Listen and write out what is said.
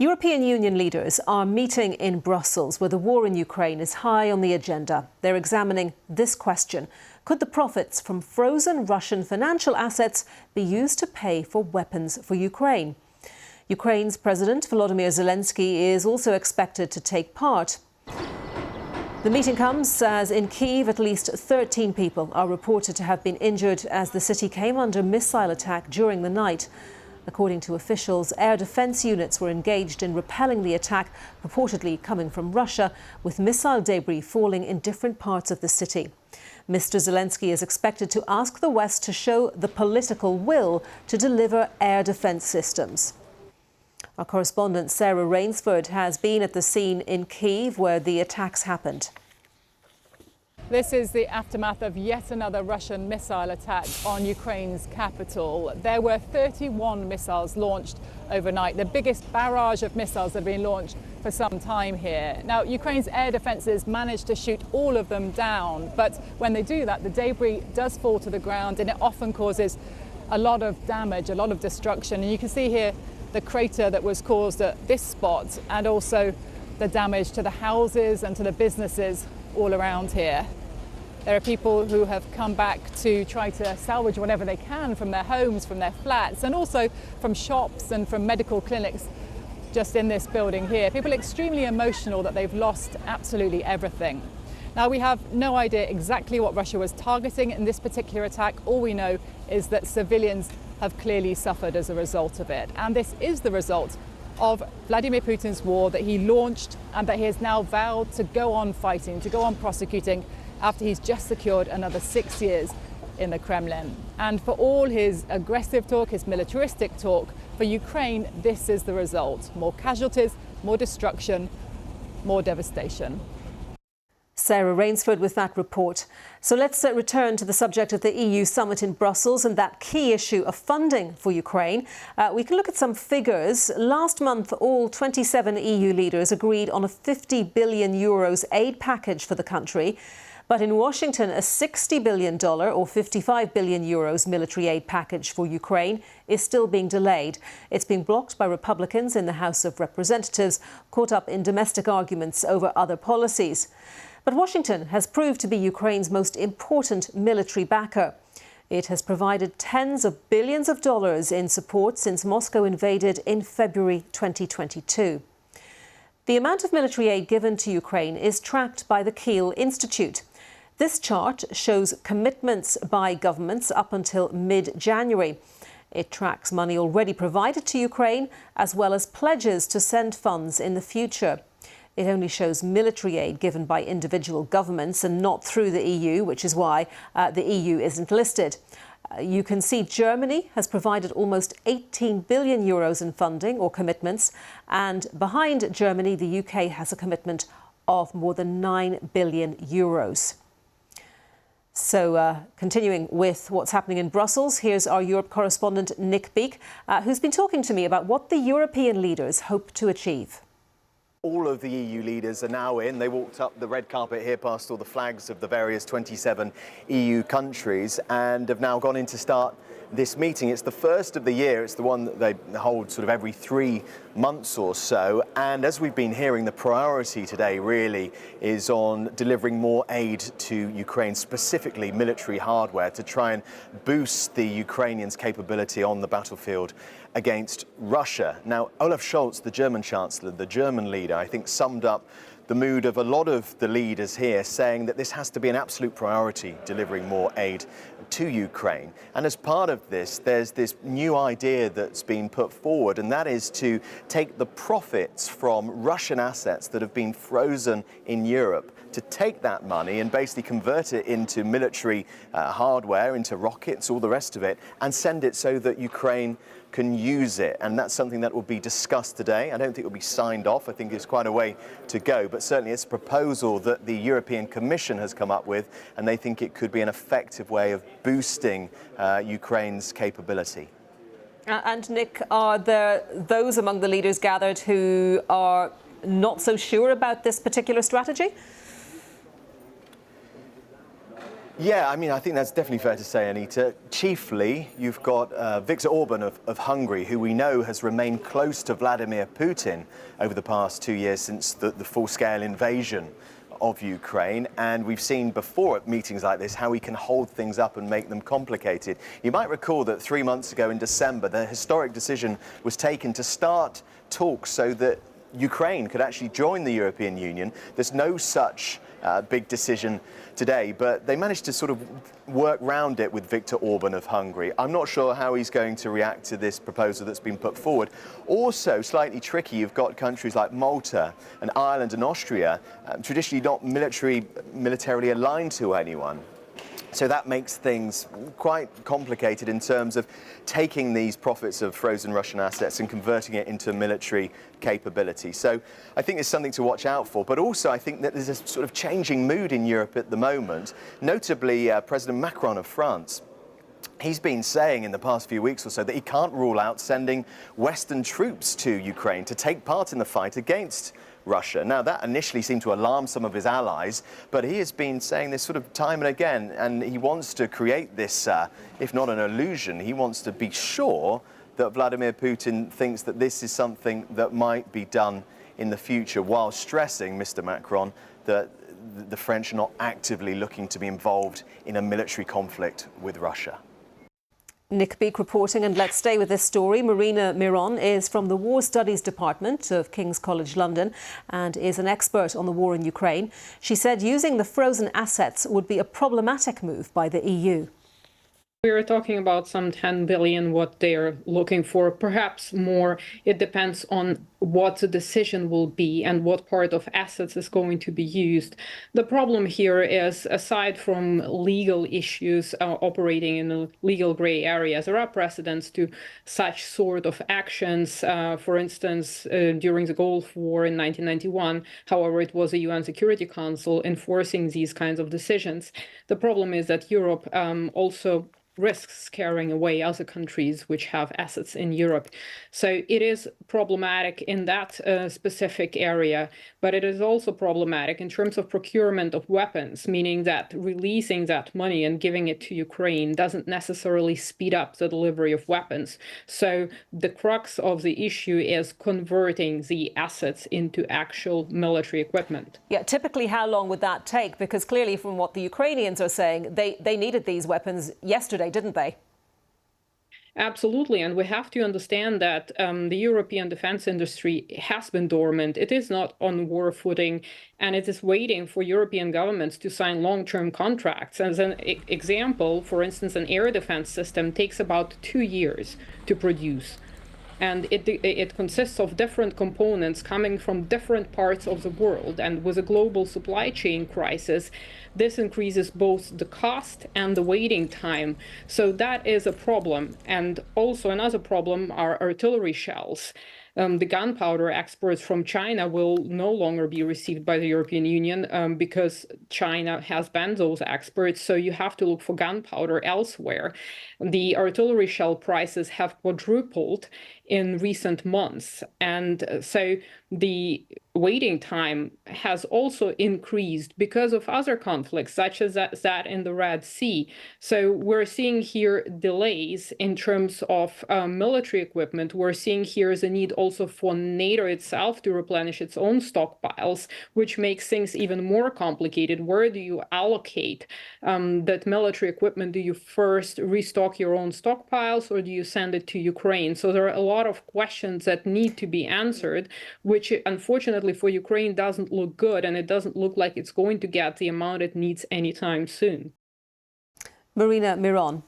European Union leaders are meeting in Brussels, where the war in Ukraine is high on the agenda. They're examining this question: could the profits from frozen Russian financial assets be used to pay for weapons for Ukraine? Ukraine's President Volodymyr Zelensky is also expected to take part. The meeting comes as in Kyiv at least 13 people are reported to have been injured as the city came under missile attack during the night. According to officials, air defense units were engaged in repelling the attack, purportedly coming from Russia, with missile debris falling in different parts of the city. Mr. Zelensky is expected to ask the West to show the political will to deliver air defense systems. Our correspondent Sarah Rainsford has been at the scene in Kyiv where the attacks happened. This is the aftermath of yet another Russian missile attack on Ukraine's capital. There were 31 missiles launched overnight, the biggest barrage of missiles that have been launched for some time here. Now, Ukraine's air defences managed to shoot all of them down, but when they do that, the debris does fall to the ground and it often causes a lot of damage, a lot of destruction. And you can see here the crater that was caused at this spot and also the damage to the houses and to the businesses all around here. There are people who have come back to try to salvage whatever they can from their homes, from their flats, and also from shops and from medical clinics just in this building here. People are extremely emotional that they've lost absolutely everything. Now, we have no idea exactly what Russia was targeting in this particular attack. All we know is that civilians have clearly suffered as a result of it. And this is the result of Vladimir Putin's war that he launched and that he has now vowed to go on fighting, to go on prosecuting, after he's just secured another 6 years in the Kremlin. And for all his aggressive talk, his militaristic talk, for Ukraine, this is the result: more casualties, more destruction, more devastation. Sarah Rainsford with that report. So let's return to the subject of the EU summit in Brussels and that key issue of funding for Ukraine. We can look at some figures. Last month, all 27 EU leaders agreed on a €50 billion aid package for the country. But in Washington, a $60 billion or €55 billion military aid package for Ukraine is still being delayed. It's being blocked by Republicans in the House of Representatives, caught up in domestic arguments over other policies. But Washington has proved to be Ukraine's most important military backer. It has provided tens of billions of dollars in support since Moscow invaded in February 2022. The amount of military aid given to Ukraine is tracked by the Kiel Institute. This chart shows commitments by governments up until mid-January. It tracks money already provided to Ukraine, as well as pledges to send funds in the future. It only shows military aid given by individual governments and not through the EU, which is why the EU isn't listed. You can see Germany has provided almost €18 billion in funding or commitments, and behind Germany, the UK has a commitment of more than €9 billion. So continuing with what's happening in Brussels, here's our Europe correspondent Nick Beake, who's been talking to me about what the European leaders hope to achieve. All of the EU leaders are now in. They walked up the red carpet here past all the flags of the various 27 EU countries and have now gone in to start this meeting. It's the first of the year. It's the one that they hold sort of every 3 months or so. And as we've been hearing, the priority today really is on delivering more aid to Ukraine, specifically military hardware, to try and boost the Ukrainians' capability on the battlefield against Russia. Now, Olaf Scholz, the German Chancellor, the German leader, I think summed up the mood of a lot of the leaders here, saying that this has to be an absolute priority, delivering more aid to Ukraine. And as part of this, there's this new idea that's been put forward, and that is to take the profits from Russian assets that have been frozen in Europe, to take that money and basically convert it into military hardware, into rockets, all the rest of it, and send it so that Ukraine can use it. And that's something that will be discussed today. I don't think it will be signed off. I think it's quite a way to go, but certainly it's a proposal that the European Commission has come up with, and they think it could be an effective way of boosting Ukraine's capability. And Nick, are there those among the leaders gathered who are not so sure about this particular strategy? Yeah, I mean, I think that's definitely fair to say, Anita. Chiefly, you've got Viktor Orban of Hungary, who we know has remained close to Vladimir Putin over the past 2 years since the full-scale invasion of Ukraine. And we've seen before at meetings like this how he can hold things up and make them complicated. You might recall that 3 months ago in December, the historic decision was taken to start talks so that Ukraine could actually join the European Union. There's no such big decision today, but they managed to sort of work round it with Viktor Orban of Hungary. I'm not sure how he's going to react to this proposal that's been put forward. Also, slightly tricky, you've got countries like Malta and Ireland and Austria, traditionally not militarily aligned to anyone. So that makes things quite complicated in terms of taking these profits of frozen Russian assets and converting it into military capability. So I think there's something to watch out for. But also I think that there's a sort of changing mood in Europe at the moment, notably President Macron of France. He's been saying in the past few weeks or so that he can't rule out sending Western troops to Ukraine to take part in the fight against Russia. Now, that initially seemed to alarm some of his allies, but he has been saying this sort of time and again, and he wants to create this, if not an illusion, he wants to be sure that Vladimir Putin thinks that this is something that might be done in the future, while stressing, Mr. Macron, that the French are not actively looking to be involved in a military conflict with Russia. Nick Beake reporting, and let's stay with this story. Marina Miron is from the War Studies Department of King's College London and is an expert on the war in Ukraine. She said using the frozen assets would be a problematic move by the EU. We are talking about some 10 billion, what they're looking for, perhaps more. It depends on what the decision will be and what part of assets is going to be used. The problem here is, aside from legal issues operating in the legal gray areas, there are precedents to such sort of actions. For instance, during the Gulf War in 1991, however, it was the UN Security Council enforcing these kinds of decisions. The problem is that Europe also risks scaring away other countries which have assets in Europe. So it is problematic in that specific area, but it is also problematic in terms of procurement of weapons, meaning that releasing that money and giving it to Ukraine doesn't necessarily speed up the delivery of weapons. So the crux of the issue is converting the assets into actual military equipment. Yeah, typically how long would that take? Because clearly from what the Ukrainians are saying, they needed these weapons yesterday, didn't they? Absolutely. And we have to understand that the European defense industry has been dormant. It is not on war footing, and it is waiting for European governments to sign long-term contracts. As an example, for instance, an air defense system takes about 2 years to produce. And it consists of different components coming from different parts of the world. And with a global supply chain crisis, this increases both the cost and the waiting time. So that is a problem. And also another problem are artillery shells. The gunpowder exports from China will no longer be received by the European Union because China has banned those exports. So you have to look for gunpowder elsewhere. The artillery shell prices have quadrupled in recent months. And so the waiting time has also increased because of other conflicts, such as that in the Red Sea. So we're seeing here delays in terms of military equipment. We're seeing here the need also for NATO itself to replenish its own stockpiles, which makes things even more complicated. Where do you allocate that military equipment? Do you first restock your own stockpiles, or do you send it to Ukraine? So there are a lot of questions that need to be answered, which unfortunately for Ukraine doesn't look good, and it doesn't look like it's going to get the amount it needs anytime soon. Marina Miron.